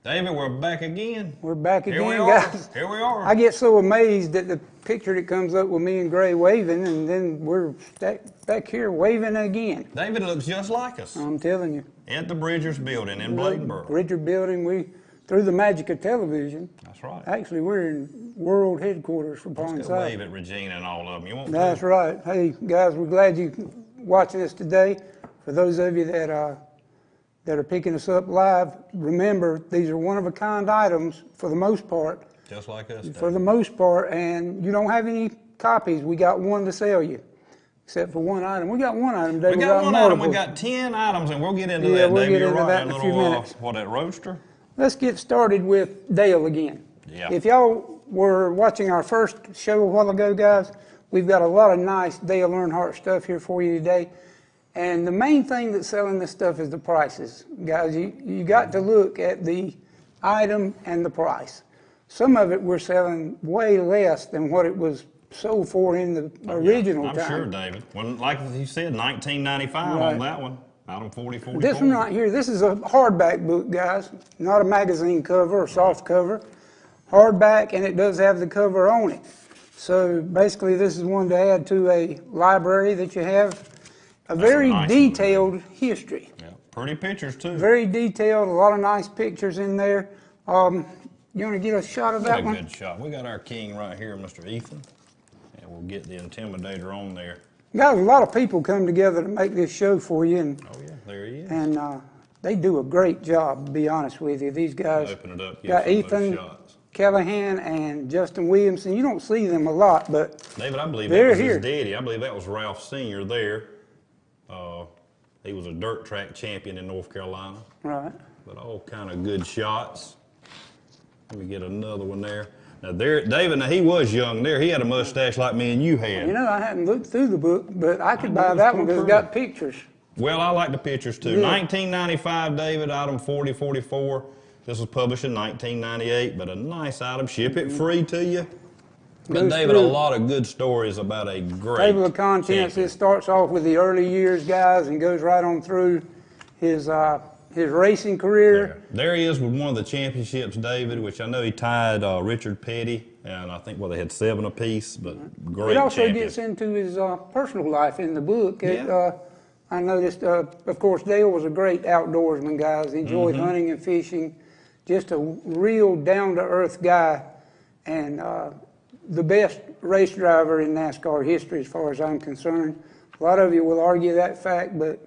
David, we're back again. We're back again, Here we are. guys. Here we are. I get so amazed at the picture that comes up with me and Gray waving, and then we're back here waving again. David looks just like us. I'm telling you. At the Bridgers Building in Bladenboro. Bridger Building, through the magic of television. That's right. Actually, we're in world headquarters for Pond Let's go wave at Regina and all of them. You want That's to? right. Hey, guys, we're glad you're watching us today. For those of you that are picking us up live, remember, these are one-of-a-kind items for the most part. Just like us, David. For the most part, and you don't have any copies. We got one to sell you, except for one item. We got one item, David. We got one item. We got 10 items, and we'll get into that, we'll David. get into that in a few minutes. What, that roadster? Let's get started with Dale again. Yeah. If y'all were watching our first show a while ago, guys, we've got a lot of nice Dale Earnhardt stuff here for you today. And the main thing that's selling this stuff is the prices. Guys, you got to look at the item and the price. Some of it we're selling way less than what it was sold for in the original time. I'm sure, David. Well, like you said, $19.95 on that one. Item 4044. This one right here, this is a hardback book, guys, not a magazine cover or soft cover. Hardback, and it does have the cover on it. So basically, this is one to add to a library that you have. A very detailed history. Yeah, pretty pictures too. Very detailed, a lot of nice pictures in there. You want to get a shot of that one? A good shot. We got our king right here, Mr. Ethan, and we'll get the Intimidator on there. Guys, a lot of people come together to make this show for you, and oh yeah, there he is. And they do a great job. To be honest with you, these guys. Open it up. Got Ethan Callahan and Justin Williamson. You don't see them a lot, but David, I believe that was here. His daddy. I believe that was Ralph Sr. there. He was a dirt track champion in North Carolina. Right. But all kind of good shots. Let me get another one there. Now there, David, he was young there. He had a mustache like me and you had. You know, I hadn't looked through the book, but I could buy that one because it's got pictures. Well, I like the pictures too. Yeah. 1995, David, item 4044. This was published in 1998, but a nice item. Ship it free to you. But David, a lot of good stories about a great table of contents. champion. It starts off with the early years, guys, and goes right on through his racing career. There he is with one of the championships, David, which I know he tied Richard Petty, and I think, well, they had 7 apiece, but great It also champion. gets into his personal life in the book. Yeah. I noticed, of course, Dale was a great outdoorsman, guys. He enjoyed hunting and fishing. Just a real down-to-earth guy, and the best race driver in NASCAR history as far as I'm concerned. A lot of you will argue that fact, but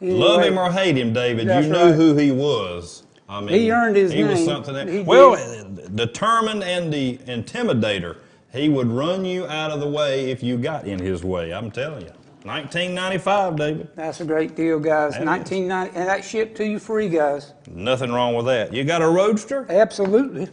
anyway, love him or hate him, David, you knew who he was. I mean, he earned his name. He was something that, determined and the intimidator. He would run you out of the way if you got in his way, I'm telling you. 1995, David. That's a great deal, guys. 1990, and that shipped to you free, guys. Nothing wrong with that. You got a roadster? Absolutely.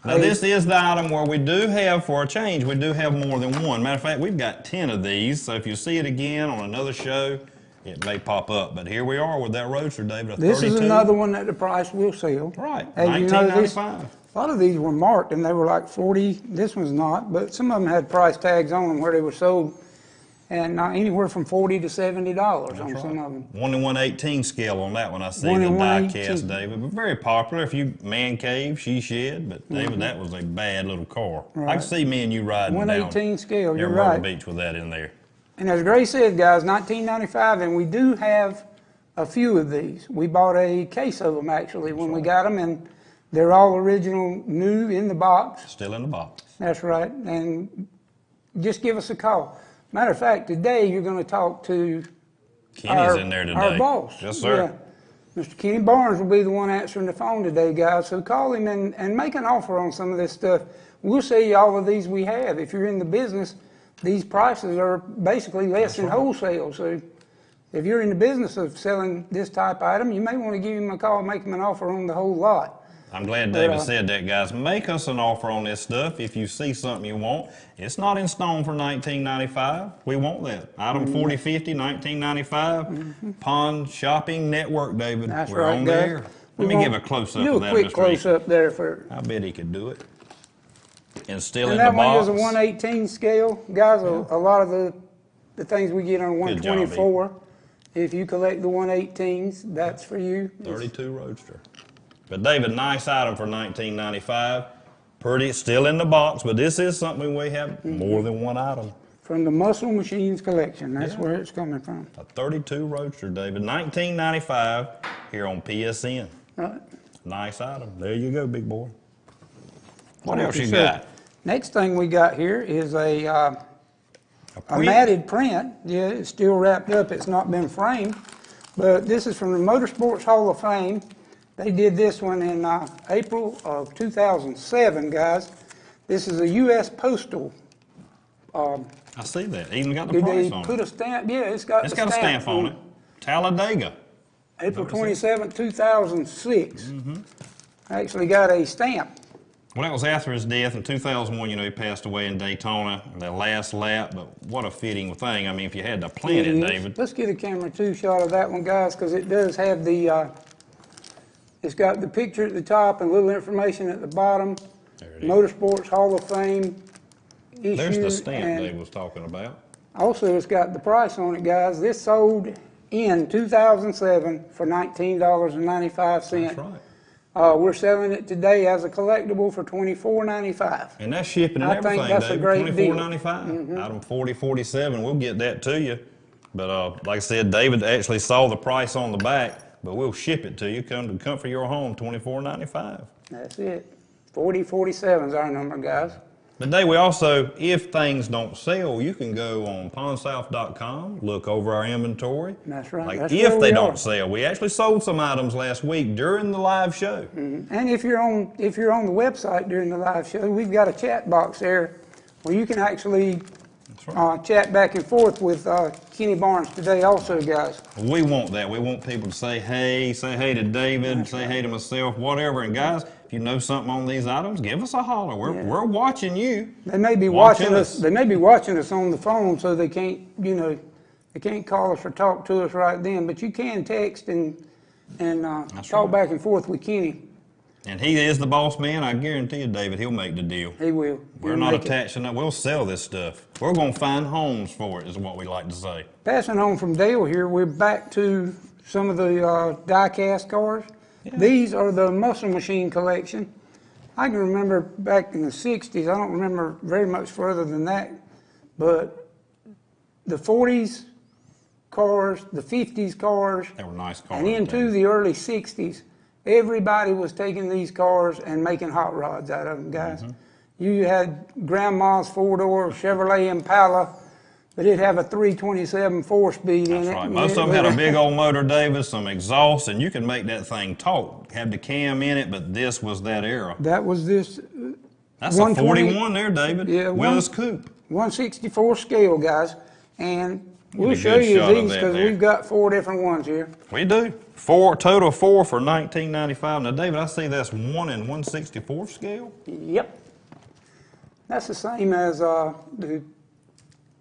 Now, this is the item where we do have, for a change, we do have more than one. Matter of fact, we've got 10 of these, so if you see it again on another show, it may pop up. But here we are with that roadster, David, a 32. This is another one that the price will sell. Right, As $19.95. You know, a lot of these were marked, and they were like 40. This one's not, but some of them had price tags on them where they were sold, and anywhere from $40 to $70 on some of them. 1 to 118 scale on that one, I see, the die cast, David. But very popular. If you man cave, she shed. But David, that was a bad little car. Right. I can see me and you riding 118 down scale, you're Myrtle right. Beach with that in there. And as Gray said, guys, 1995, and we do have a few of these. We bought a case of them, actually, when we got them, and they're all original, new, in the box. Still in the box. That's right, and just give us a call. Matter of fact, today you're going to talk to Kenny's in there today. Our boss. Yes, sir. Yeah. Mr. Kenny Barnes will be the one answering the phone today, guys. So call him and make an offer on some of this stuff. We'll sell you all of these we have. If you're in the business, these prices are basically less than wholesale. So if you're in the business of selling this type item, you may want to give him a call and make him an offer on the whole lot. I'm glad David said that, guys. Make us an offer on this stuff if you see something you want. It's not in stone for $19.95. We want that. Item 4050, $19.95. Pond Shopping Network, David. That's We're right, on guys. there. Let me give a close-up Do of a that, quick Mr. close-up there for. I bet he could do it. And still And in the that one box. is a 118 scale. Guys, a lot of the things we get on Good job, 124, if you collect the 118s, that's for you. 32 Roadster. But David, nice item for $19.95. Pretty, still in the box, but this is something we have more than one item. From the Muscle Machines collection, that's Yeah. where it's coming from. A 32 Roadster, David. $19.95 here on PSN. Right. Nice item. There you go, big boy. What else you So, got? Next thing we got here is a print? matted print. Yeah, it's still wrapped up. It's not been framed. But this is from the Motorsports Hall of Fame. They did this one in April of 2007, guys. This is a U.S. Postal. I see that. Even got the Did price they on put it. a stamp? Yeah, it's got It's the got a stamp on it. Talladega. April 27, 2006. Mm-hmm. Actually got a stamp. Well, that was after his death in 2001. You know, he passed away in Daytona, the last lap. But what a fitting thing. I mean, if you had to plant it, David. Let's get a camera 2 shot of that one, guys, because it does have the, it's got the picture at the top and a little information at the bottom. There it is. Motorsports Hall of Fame issue. There's the stamp and Dave was talking about. also, it's got the price on it, guys. This sold in 2007 for $19.95. That's right. We're selling it today as a collectible for $24.95. And that's shipping and I think everything, that's a David. great deal. $24.95. Item 4047. We'll get that to you. But like I said, David actually saw the price on the back, but we'll ship it to you. Come to the comfort of your home, $24.95. That's it. 4047 is our number, guys. Today we also, if things don't sell, you can go on pawnsouth.com, look over our inventory. That's right. Like That's if where they we don't are. sell. We actually sold some items last week during the live show. And if you're on the website during the live show, we've got a chat box there where you can actually That's right. chat back and forth with Kenny Barnes today also, guys. We want that. We want people to say hey to David, say hey to myself, whatever. And guys, if you know something on these items, give us a holler. We're watching you. They may be Watching watching us. us. They may be watching us on the phone, so they can't, they can't call us or talk to us right then. But you can text and talk right. back and forth with Kenny. And he is the boss man. I guarantee you, David, he'll make the deal. He will. We're He'll not make it. attached to that. We'll sell this stuff. We're going to find homes for it, is what we like to say. Passing on from Dale here, we're back to some of the die-cast cars. Yeah. These are the Muscle Machine collection. I can remember back in the 60s, I don't remember very much further than that, but the 40s cars, the 50s cars, They were nice cars. and into David. the early 60s, everybody was taking these cars and making hot rods out of them, guys. Mm-hmm. You had Grandma's four-door Chevrolet Impala, but it'd have a 327 four-speed in That's it. right. Most of them had a big old motor, David, some exhaust, and you can make that thing talk. Had the cam in it, but this was that era. That was this That's a 120 41 there, David. Yeah, Willis Coupe. 164 scale, guys. And we'll a show good you shot of these that because there. we've got 4 different ones here. We do. Total 4 for $19.95. Now, David, I see that's 1 in 164 scale. Yep. That's the same as the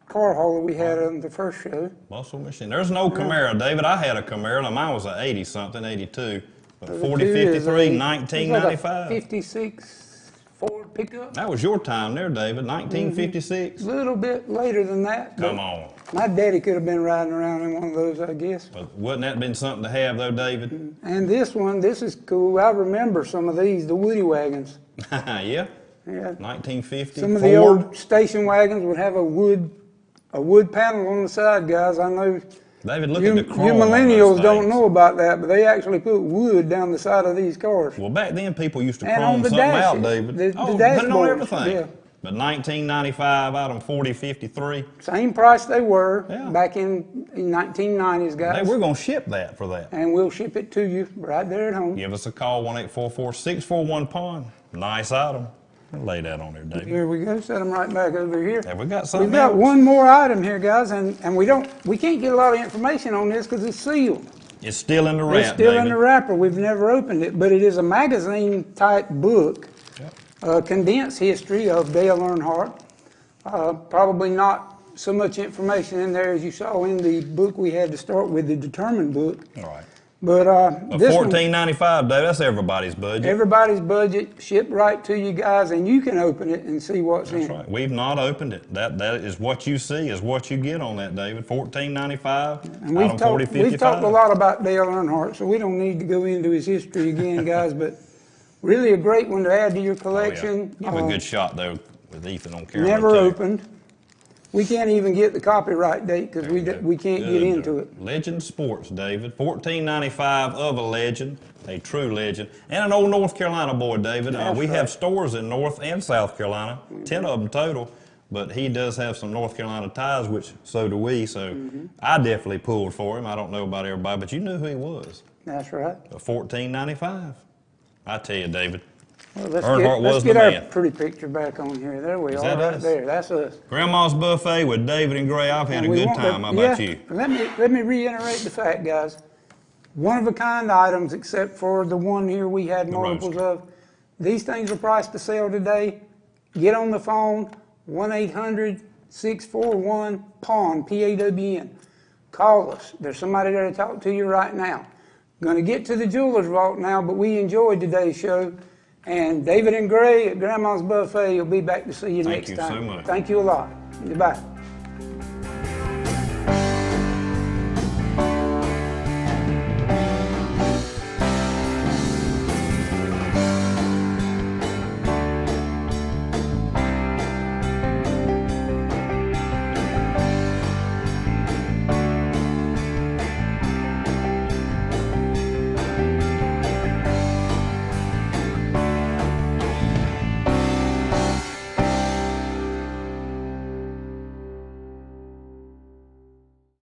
car hauler we had on the first show. Muscle Machine. There's no Camaro, David. I had a Camaro. Now, mine was an 80-something, 82. But The 4053, two is a 1995. 56 Ford pickup. That was your time there, David. 1956. A little bit later than that. but Come on. My daddy could have been riding around in one of those, I guess. But wouldn't that been something to have, though, David? And this one, this is cool. I remember some of these, the Woody wagons. Yeah. Yeah. 1950. Some of Ford. the old station wagons would have a wood panel on the side, guys. I know David, look you at the chrome on those millennials don't things. know about that, but they actually put wood down the side of these cars. Well, back then people used to And on chrome the something out, dash- David. the Put it on dashboards, everything. yeah. But 1995, item 4053. Same price they were Yeah. back in 1990s, guys. Hey, we're going to ship that for that. And we'll ship it to you right there at home. Give us a call, 1-844-641-PAWN. Nice item. Lay that on there, David. Here we go. Set them right back over here. Have we got something We've got else? one more item here, guys, and we can't get a lot of information on this because it's sealed. It's still in the wrap, It's still David. in the wrapper. We've never opened it, but it is a magazine-type book, Yep. condensed history of Dale Earnhardt. Probably not so much information in there as you saw in the book we had to start with, the Determined book. All right. But this one, $14.95, Dave. That's everybody's budget. everybody's budget, shipped right to you guys, and you can open it and see what's in That's it. right. We've not opened it. That is what you see is what you get on that, David. $14.95. And we've talked a lot about Dale Earnhardt, so we don't need to go into his history again, guys. But really a great one to add to your collection. Give a good shot though with Ethan on camera. Never too. opened. We can't even get the copyright date because we can't get into it. Legend Sports, David. $14.95 of a legend, a true legend, and an old North Carolina boy, David. We have stores in North and South Carolina, 10 of them total, but he does have some North Carolina ties, which so do we. So I definitely pulled for him. I don't know about everybody, but you knew who he was. That's right. $14.95. I tell you, David. Well, Earnhardt let's get our man. pretty picture back on here. There we are, that right us? there. That's us. Grandma's Buffet with David and Gray. I've had a good time. How about you? Let me reiterate the fact, guys. One of a kind items, except for the one here we had multiples of. These things are priced to sell today. Get on the phone, 1-800-641-PAWN, P-A-W-N. Call us. There's somebody there to talk to you right now. Going to get to the jeweler's vault now, but we enjoyed today's show. And David and Gray at Grandma's Buffet will be back to see you next time. Thank you so much. Thank you a lot. Goodbye.